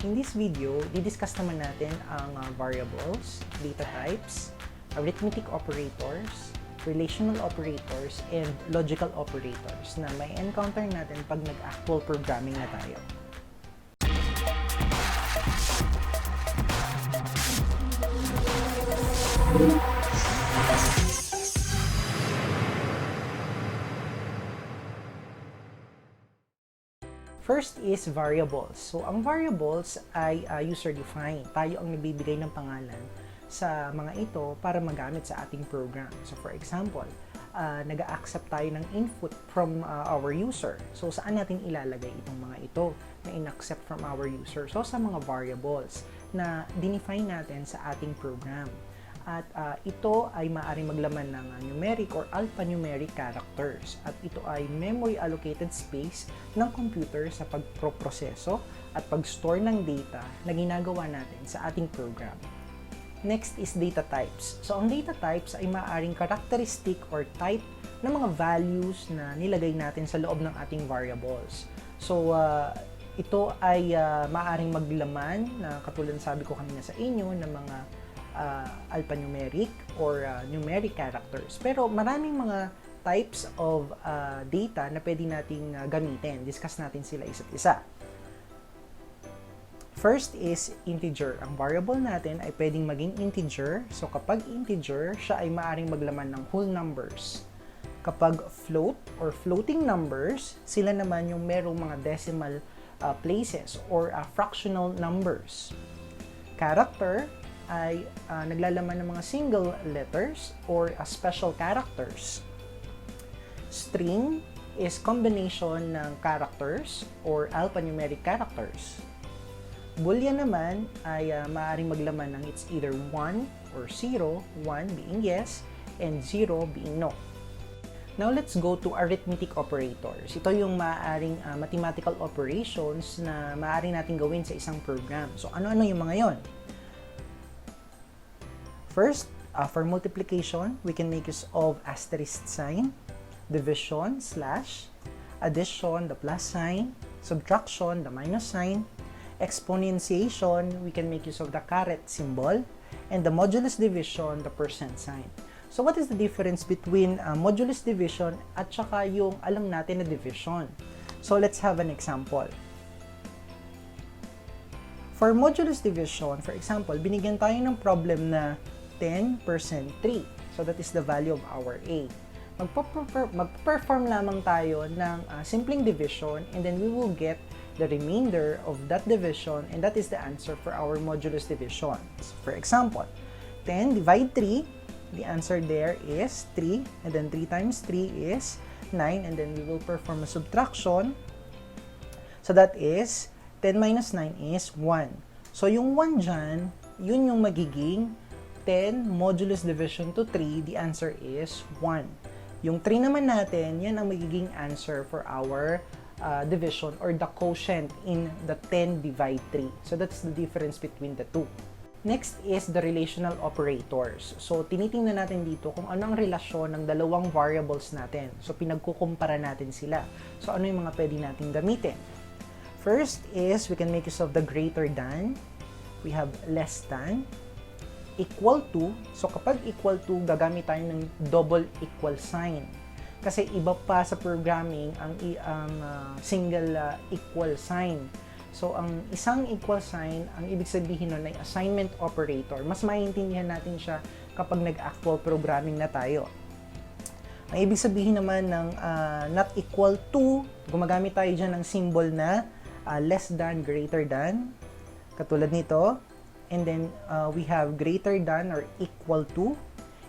In this video, didiscuss naman natin ang variables, data types, arithmetic operators, relational operators, and logical operators na may encounter natin pag nag-actual programming na tayo. First is variables. So, ang variables ay user-defined. Tayo ang nagbibigay ng pangalan sa mga ito para magamit sa ating program. So, for example, nag-a-accept tayo ng input from our user. So, saan natin ilalagay itong mga ito na in-accept from our user? So, sa mga variables na dinefine natin sa ating program. At ito ay maaaring maglaman ng numeric or alphanumeric characters. At ito ay memory allocated space ng computer sa pagproproseso at pag-store ng data na ginagawa natin sa ating program. Next is data types. So, ang data types ay maaaring characteristic or type ng mga values na nilagay natin sa loob ng ating variables. So, ito ay maaaring maglaman na katulad sabi ko kanina sa inyo ng mga alphanumeric or numeric characters. Pero maraming mga types of data na pwede nating gamitin. Discuss natin sila isa't isa. First is integer. Ang variable natin ay pwedeng maging integer. So kapag integer, siya ay maaaring maglaman ng whole numbers. Kapag float or floating numbers, sila naman yung merong mga decimal places or fractional numbers. Character ay naglalaman ng mga single letters or special characters. String is combination ng characters or alphanumeric characters. Boolean naman ay maaaring maglaman ng it's either 1 or 0, 1 being yes, and 0 being no. Now, let's go to arithmetic operators. Ito yung maaaring mathematical operations na maaari natin gawin sa isang program. So, ano-ano yung mga yon? First, for multiplication, we can make use of asterisk sign, division, slash, addition, the plus sign, subtraction, the minus sign, exponentiation, we can make use of the caret symbol, and the modulus division, the percent sign. So, what is the difference between modulus division at saka yung alam natin na division? So, let's have an example. For modulus division, for example, binigyan tayo ng problem na 10% 3. So, that is the value of our A. Magpa-perform lamang tayo ng simpleng division and then we will get the remainder of that division and that is the answer for our modulus division. So, for example, 10 divide 3, the answer there is 3 and then 3 times 3 is 9 and then we will perform a subtraction. So, that is 10 minus 9 is 1. So, yung 1 dyan, yun yung magiging 10 modulus division to 3, the answer is 1. Yung 3 naman natin, yan ang magiging answer for our division or the quotient in the 10 divide 3. So that's the difference between the two. Next is the relational operators. So tinitingnan natin dito kung ano ang relasyon ng dalawang variables natin. So pinagkukumpara natin sila. So ano yung mga pwede natin gamitin? First is we can make use of the greater than. We have less than. Equal to, so kapag equal to, gagamit tayo ng double equal sign. Kasi iba pa sa programming ang single equal sign. So, ang isang equal sign, ang ibig sabihin nun ay assignment operator. Mas maintindihan natin siya kapag nag-actual programming na tayo. Ang ibig sabihin naman ng not equal to, gumagamit tayo dyan ng symbol na less than, greater than. Katulad nito. And then, we have greater than or equal to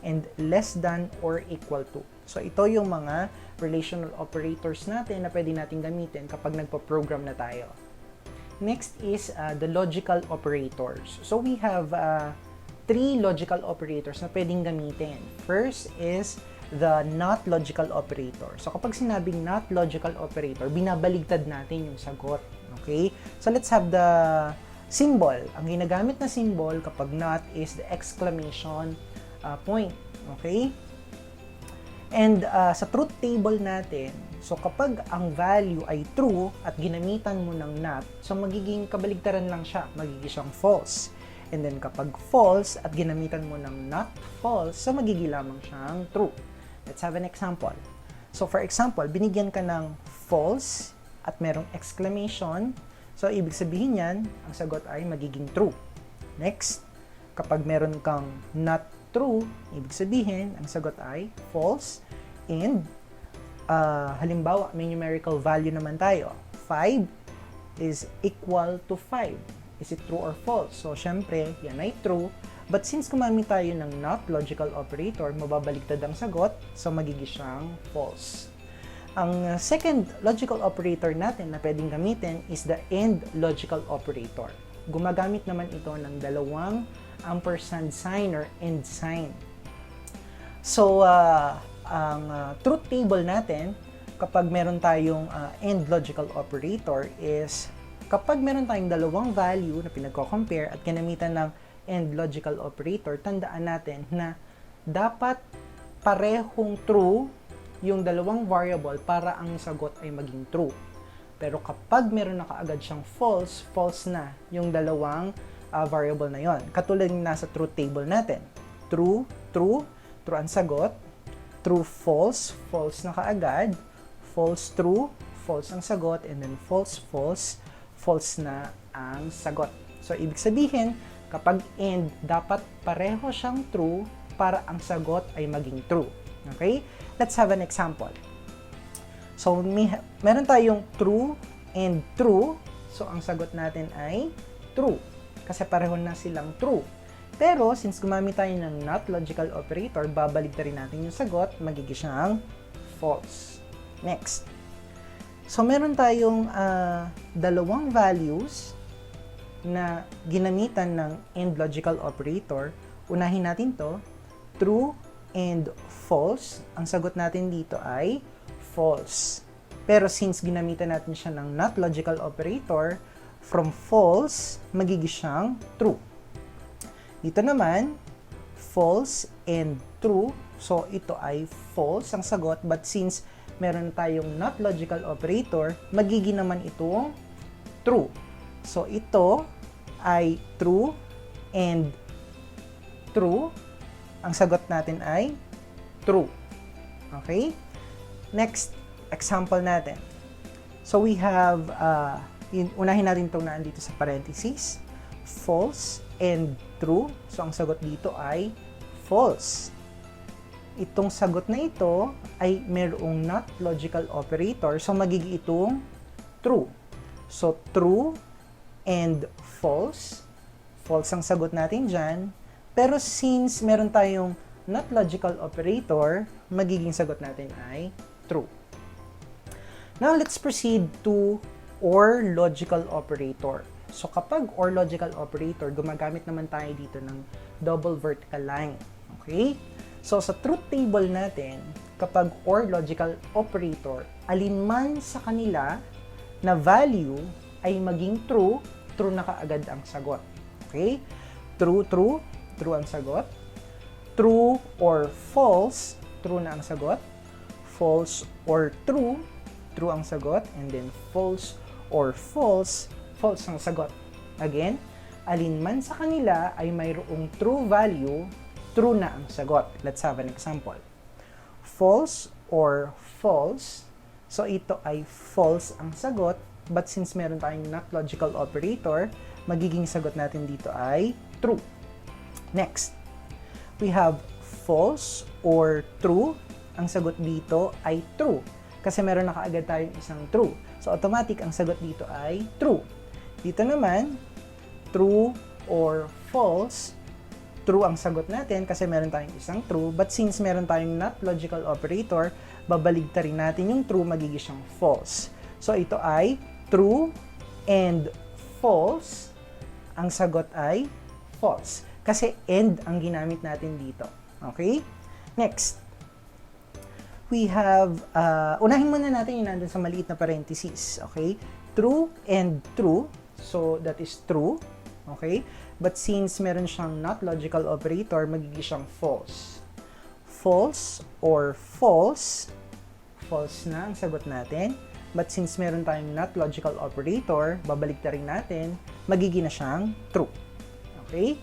and less than or equal to. So, ito yung mga relational operators natin na pwede natin gamitin kapag nagpo-program na tayo. Next is the logical operators. So, we have 3 logical operators na pwedeng gamitin. First is the not logical operator. So, kapag sinabing not logical operator, binabaligtad natin yung sagot. Okay? So, let's have the symbol. Ang ginagamit na symbol kapag not is the exclamation point. Okay? And sa truth table natin, so kapag ang value ay true at ginamitan mo ng not, so magiging kabaligtaran lang siya, magiging siyang false. And then kapag false at ginamitan mo ng not false, so magiging lamang siyang true. Let's have an example. So for example, binigyan ka ng false at merong exclamation. So ibig sabihin yan, ang sagot ay magiging true. Next, kapag meron kang not true, ibig sabihin, ang sagot ay false. And halimbawa, may numerical value naman tayo. 5 is equal to 5. Is it true or false? So, syempre, yan ay true. But since gumamit tayo ng not logical operator, mababaligtad ang sagot, so magiging siyang false. Ang second logical operator natin na pwedeng gamitin is the AND logical operator. Gumagamit naman ito ng dalawang ampersand sign or AND sign. So, ang truth table natin, kapag meron tayong AND logical operator is kapag meron tayong dalawang value na pinagko-compare at ginamitan ng AND logical operator, tandaan natin na dapat parehong true yung dalawang variable para ang sagot ay maging true. Pero kapag meron na kaagad siyang false, false na yung dalawang variable na yon. Katulad ng nasa truth table natin. True, true, true ang sagot. True, false, false na kaagad. False, true, false ang sagot. And then false, false, false na ang sagot. So, ibig sabihin, kapag AND, dapat pareho siyang true para ang sagot ay maging true. Okay? Let's have an example. So, meron tayong true and true. So, ang sagot natin ay true. Kasi pareho na silang true. Pero, since gumamit tayo ng not logical operator, babalik na rin natin yung sagot, magiging siyang false. Next. So, meron tayong dalawang values na ginamitan ng AND logical operator. Unahin natin to, true and false. Ang sagot natin dito ay false. Pero since ginamitan natin siya ng not logical operator, from false, magiging siyang true. Dito naman, false and true. So, ito ay false ang sagot. But since meron tayong not logical operator, magiging naman itong true. So, ito ay true and true. Ang sagot natin ay true. Okay? Next example natin. So, we have, unahin natin itong naandito sa parentheses. False and true. So, ang sagot dito ay false. Itong sagot na ito ay mayroong not logical operator. So, magiging itong true. So, true and false. False ang sagot natin dyan. Pero since meron tayong not logical operator, magiging sagot natin ay true. Now, let's proceed to OR logical operator. So, kapag OR logical operator, gumagamit naman tayo dito ng double vertical line. Okay? So, sa truth table natin, kapag OR logical operator, alinman sa kanila na value ay maging true, true na kaagad ang sagot. Okay? True, true, true ang sagot. True or false, true na ang sagot. False or true, true ang sagot. And then false or false, false ang sagot. Again, alinman sa kanila ay mayroong true value, true na ang sagot. Let's have an example. False or false. So, ito ay false ang sagot. But since meron tayong not logical operator, magiging sagot natin dito ay true. Next. We have false or true. Ang sagot dito ay true. Kasi meron na kaagad tayong isang true. So, automatic ang sagot dito ay true. Dito naman, true or false. True ang sagot natin kasi meron tayong isang true. But since meron tayong not logical operator, babaligtarin natin yung true, magiging siyang false. So, ito ay true and false. Ang sagot ay false. Kasi and ang ginamit natin dito. Okay? Next. We have, unahin muna natin yung nandun sa maliit na parentheses. Okay? True and true. So, that is true. Okay? But since meron siyang not logical operator, magiging siyang false. false or false. False na ang sagot natin. But since meron tayong not logical operator, babalik na rin natin, magiging na siyang true. Okay?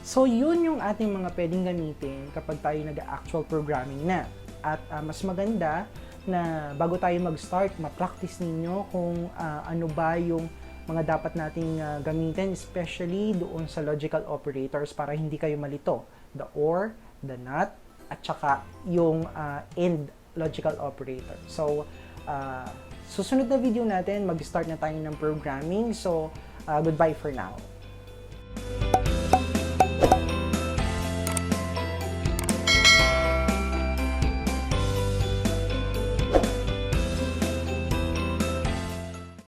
So, yun yung ating mga pwedeng gamitin kapag tayo nag-actual programming na. At mas maganda na bago tayo mag-start, ma-practice ninyo kung ano ba yung mga dapat nating gamitin, especially doon sa logical operators para hindi kayo malito. The OR, the NOT, at saka yung AND logical operator. So, susunod na video natin, mag-start na tayo ng programming. So, goodbye for now.